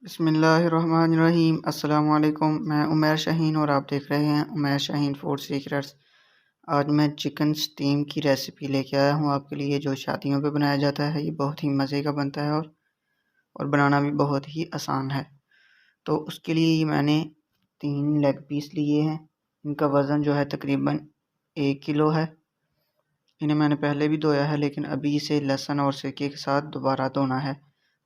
बिस्मिल्लाहिर्रहमानिर्रहीम। अस्सलाम वालेकुम। मैं उमैर शाहीन और आप देख रहे हैं उमैर शाहीन फूड सीक्रेट्स। आज मैं चिकन स्टीम की रेसिपी लेके आया हूँ आपके लिए, जो शादियों पे बनाया जाता है। ये बहुत ही मज़े का बनता है और बनाना भी बहुत ही आसान है। तो उसके लिए ये मैंने 3 लेग पीस लिए हैं। इनका वज़न जो है तकरीबन 1 किलो है। इन्हें मैंने पहले भी धोया है, लेकिन अभी इसे लहसुन और सिरके के साथ दोबारा धोना है।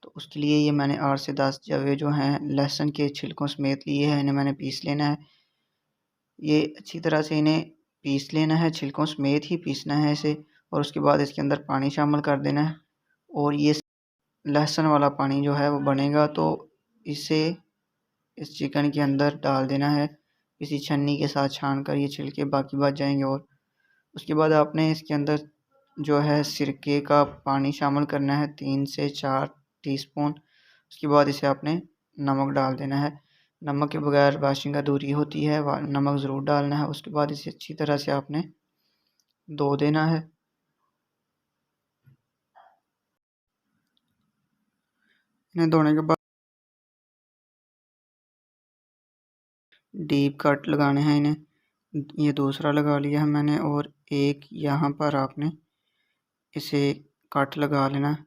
तो उसके लिए ये मैंने 8 से 10 जवे जो हैं लहसुन के छिलकों समेत लिए हैं। इन्हें मैंने पीस लेना है। ये अच्छी तरह से इन्हें पीस लेना है, छिलकों समेत ही पीसना है इसे। और उसके बाद इसके अंदर पानी शामिल कर देना है। और ये लहसुन वाला पानी जो है वो बनेगा, तो इसे इस चिकन के अंदर डाल देना है। किसी छन्नी के साथ छान कर ये छिलके बाकी बच जाएंगे। और उसके बाद आपने इसके अंदर जो है सिरके का पानी शामिल करना है, 3 से 4 टीस्पून। उसके बाद इसे आपने नमक डाल देना है। नमक के बगैर वाशिंग अधूरी होती है, नमक ज़रूर डालना है। उसके बाद इसे अच्छी तरह से आपने धो देना है। इन्हें धोने के बाद डीप कट लगाने हैं इन्हें। ये दूसरा लगा लिया है मैंने, और एक यहाँ पर आपने इसे कट लगा लेना है।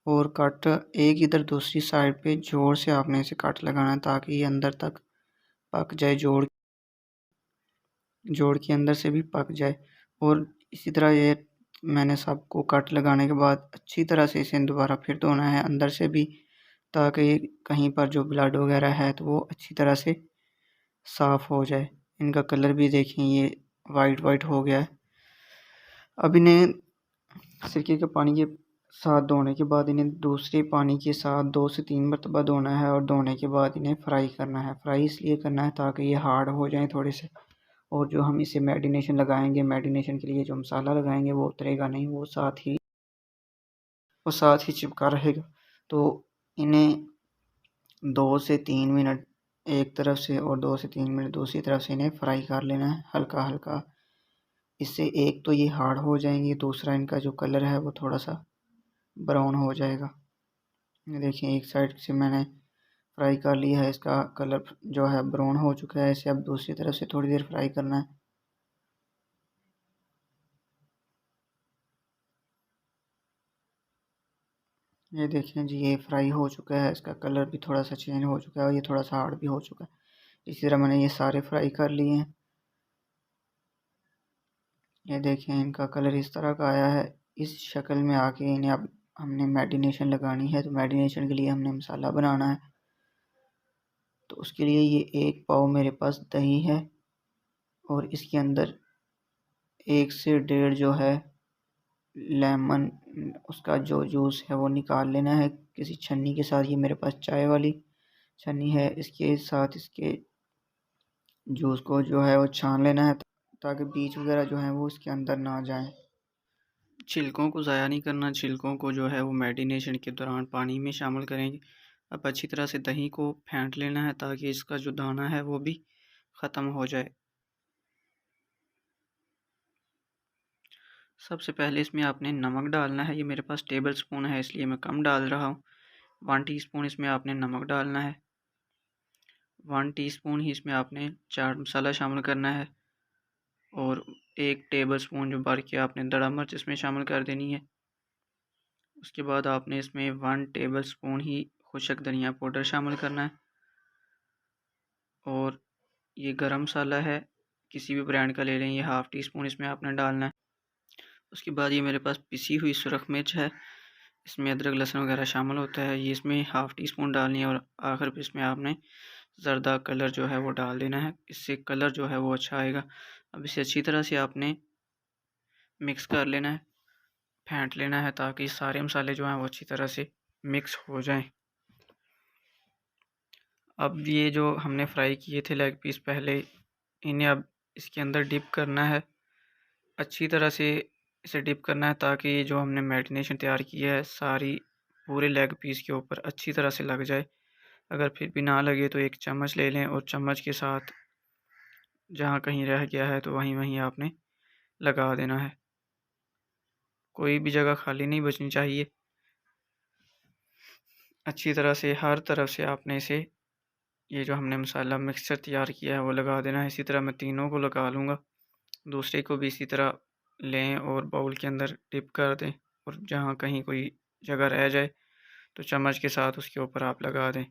और कट एक इधर दूसरी साइड पे जोर से आपने इसे कट लगाना है, ताकि ये अंदर तक पक जाए, जोड़ के अंदर से भी पक जाए। और इसी तरह ये मैंने सबको कट लगाने के बाद अच्छी तरह से इसे दोबारा फिर धोना है अंदर से भी, ताकि कहीं पर जो ब्लड वगैरह है तो वो अच्छी तरह से साफ़ हो जाए। इनका कलर भी देखें, ये वाइट वाइट हो गया है। अब इन्हें सिरके के पानी के साथ धोने के बाद इन्हें दूसरे पानी के साथ 2 से 3 मरतबा धोना है। और धोने के बाद इन्हें फ्राई करना है। फ्राई इसलिए करना है ताकि ये हार्ड हो जाएं थोड़े से। और जो हम इसे मैरिनेशन लगाएंगे, मैरिनेशन के लिए जो मसाला लगाएंगे वो उतरेगा नहीं, वो साथ ही चिपका रहेगा। तो इन्हें 2 से 3 मिनट एक तरफ से और 2 से 3 मिनट दूसरी तरफ से इन्हें फ्राई कर लेना है हल्का हल्का। इससे एक तो ये हार्ड हो जाएंगे, दूसरा इनका जो कलर है वो थोड़ा सा ब्राउन हो जाएगा। ये देखिए, एक साइड से मैंने फ्राई कर लिया है, इसका कलर जो है ब्राउन हो चुका है। इसे अब दूसरी तरफ से थोड़ी देर फ्राई करना है। ये देखें जी, ये फ्राई हो चुका है। इसका कलर भी थोड़ा सा चेंज हो चुका है और ये थोड़ा सा हार्ड भी हो चुका है। इसी तरह मैंने ये सारे फ्राई कर लिए हैं। ये देखें, इनका कलर इस तरह का आया है। इस शक्ल में आके इन्हें अब हमने मैरिनेशन लगानी है। तो मैरिनेशन के लिए हमने मसाला बनाना है। तो उसके लिए ये 1 पाव मेरे पास दही है, और इसके अंदर 1 से 1.5 जो है लेमन, उसका जो जूस है वो निकाल लेना है किसी छन्नी के साथ। ये मेरे पास चाय वाली छन्नी है। इसके साथ इसके जूस को जो है वो छान लेना है, ताकि बीज वगैरह जो है वो इसके अंदर ना जाए। छिलकों को ज़ाया नहीं करना। छिलकों को जो है वो मैरिनेशन के दौरान पानी में शामिल करेंगे। अब अच्छी तरह से दही को फेंट लेना है, ताकि इसका जो दाना है वो भी ख़त्म हो जाए। सबसे पहले इसमें आपने नमक डालना है। ये मेरे पास टेबल स्पून है, इसलिए मैं कम डाल रहा हूँ। 1 टीस्पून इसमें आपने नमक डालना है। 1 टीस्पून ही इसमें आपने चाट मसाला शामिल करना है। और 1 टेबल स्पून जो भर के आपने दड़ा मिर्च इसमें शामिल कर देनी है। उसके बाद आपने इसमें 1 टेबल स्पून ही खुशक धनिया पाउडर शामिल करना है। और ये गरम मसाला है, किसी भी ब्रांड का ले लें। ये 1/2 टीस्पून इसमें आपने डालना है। उसके बाद ये मेरे पास पिसी हुई सुरख मिर्च है, इसमें अदरक लहसुन वगैरह शामिल होता है। ये इसमें 1/2 टीस्पून डालनी है। और आखिर पे इसमें आपने ज़रदा कलर जो है वो डाल देना है, इससे कलर जो है वो अच्छा आएगा। अब इसे अच्छी तरह से आपने मिक्स कर लेना है, फेंट लेना है, ताकि सारे मसाले जो हैं वो अच्छी तरह से मिक्स हो जाएं। अब ये जो हमने फ्राई किए थे लेग पीस पहले, इन्हें अब इसके अंदर डिप करना है। अच्छी तरह से इसे डिप करना है, ताकि जो हमने मैरिनेशन तैयार की है सारी पूरे लेग पीस के ऊपर अच्छी तरह से लग जाए। अगर फिर भी ना लगे तो एक चम्मच ले लें, और चम्मच के साथ जहाँ कहीं रह गया है तो वहीं वहीं आपने लगा देना है। कोई भी जगह खाली नहीं बचनी चाहिए। अच्छी तरह से हर तरफ से आपने इसे, ये जो हमने मसाला मिक्सचर तैयार किया है वो लगा देना है। इसी तरह मैं तीनों को लगा लूँगा। दूसरे को भी इसी तरह लें और बाउल के अंदर डिप कर दें, और जहाँ कहीं कोई जगह रह जाए तो चम्मच के साथ उसके ऊपर आप लगा दें।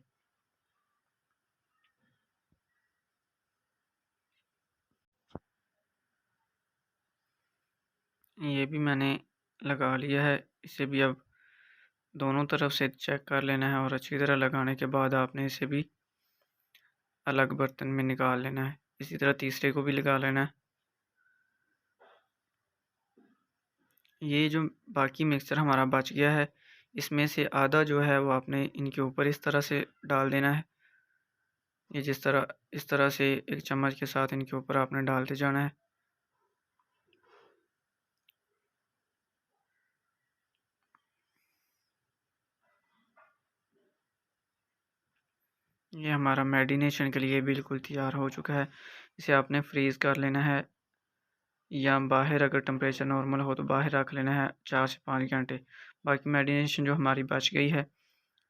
ये भी मैंने लगा लिया है। इसे भी अब दोनों तरफ से चेक कर लेना है, और अच्छी तरह लगाने के बाद आपने इसे भी अलग बर्तन में निकाल लेना है। इसी तरह तीसरे को भी लगा लेना है। ये जो बाकी मिक्सचर हमारा बच गया है, इसमें से आधा जो है वो आपने इनके ऊपर इस तरह से डाल देना है। ये इस तरह से एक चम्मच के साथ इनके ऊपर आपने डालते जाना है। ये हमारा मैरिनेशन के लिए बिल्कुल तैयार हो चुका है। इसे आपने फ्रीज़ कर लेना है, या बाहर अगर टेम्परेचर नॉर्मल हो तो बाहर रख लेना है 4 से 5 घंटे। बाकी मैरिनेशन जो हमारी बच गई है,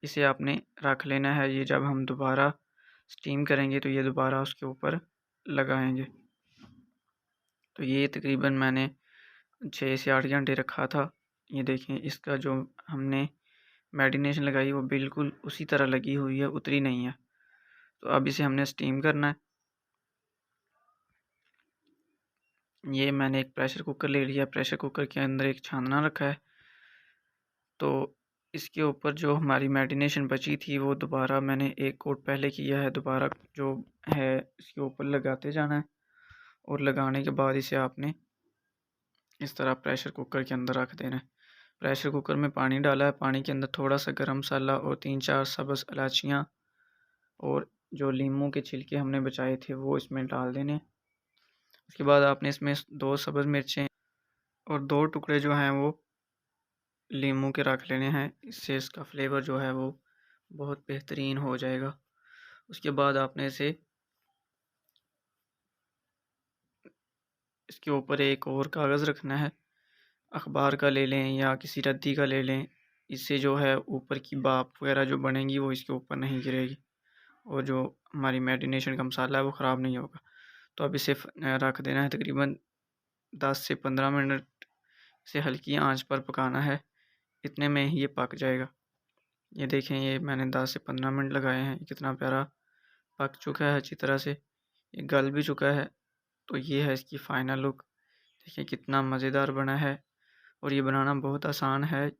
इसे आपने रख लेना है। ये जब हम दोबारा स्टीम करेंगे तो ये दोबारा उसके ऊपर लगाएंगे। तो ये तकरीबन मैंने 6 से 8 घंटे रखा था। ये देखें, इसका जो हमने मैरिनेशन लगाई वो बिल्कुल उसी तरह लगी हुई है, उतरी नहीं है। तो अब इसे हमने स्टीम करना है। ये मैंने एक प्रेशर कुकर ले लिया। प्रेशर कुकर के अंदर एक छानना रखा है। तो इसके ऊपर जो हमारी मैरिनेशन बची थी वो दोबारा मैंने एक कोट पहले किया है, दोबारा जो है इसके ऊपर लगाते जाना है। और लगाने के बाद इसे आपने इस तरह प्रेशर कुकर के अंदर रख देना है। प्रेशर कुकर में पानी डाला है। पानी के अंदर थोड़ा सा गरम मसाला और 3-4 सब्ज़ इलायचियाँ और जो लीमू के छिलके हमने बचाए थे वो इसमें डाल देने। उसके बाद आपने इसमें 2 सब्ज़ मिर्चें और 2 टुकड़े जो हैं वो लीमू के रख लेने हैं। इससे इसका फ्लेवर जो है वो बहुत बेहतरीन हो जाएगा। उसके बाद आपने इसके ऊपर एक और कागज़ रखना है। अखबार का ले लें या किसी रद्दी का ले लें। इससे जो है ऊपर की भाप वगैरह जो बनेंगी वो इसके ऊपर नहीं गिरेगी, और जो हमारी मैरिनेशन का मसाला है वो ख़राब नहीं होगा। तो अब इसे रख देना है तकरीबन 10 से 15 मिनट। इसे हल्की आंच पर पकाना है। इतने में ही ये पक जाएगा। ये देखें, ये मैंने 10 से 15 मिनट लगाए हैं। कितना प्यारा पक चुका है अच्छी तरह से। ये गल भी चुका है। तो ये है इसकी फ़ाइनल लुक। देखिए कितना मज़ेदार बना है, और ये बनाना बहुत आसान है।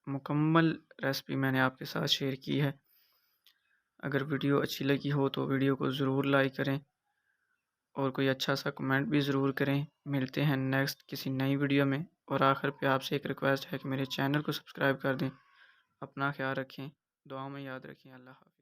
मुकम्मल रेसिपी मैंने आपके साथ शेयर की है। अगर वीडियो अच्छी लगी हो तो वीडियो को ज़रूर लाइक करें, और कोई अच्छा सा कमेंट भी ज़रूर करें। मिलते हैं नेक्स्ट किसी नई वीडियो में। और आखिर पे आपसे एक रिक्वेस्ट है कि मेरे चैनल को सब्सक्राइब कर दें। अपना ख्याल रखें, दुआ में याद रखें। अल्लाह हाफ़िज़।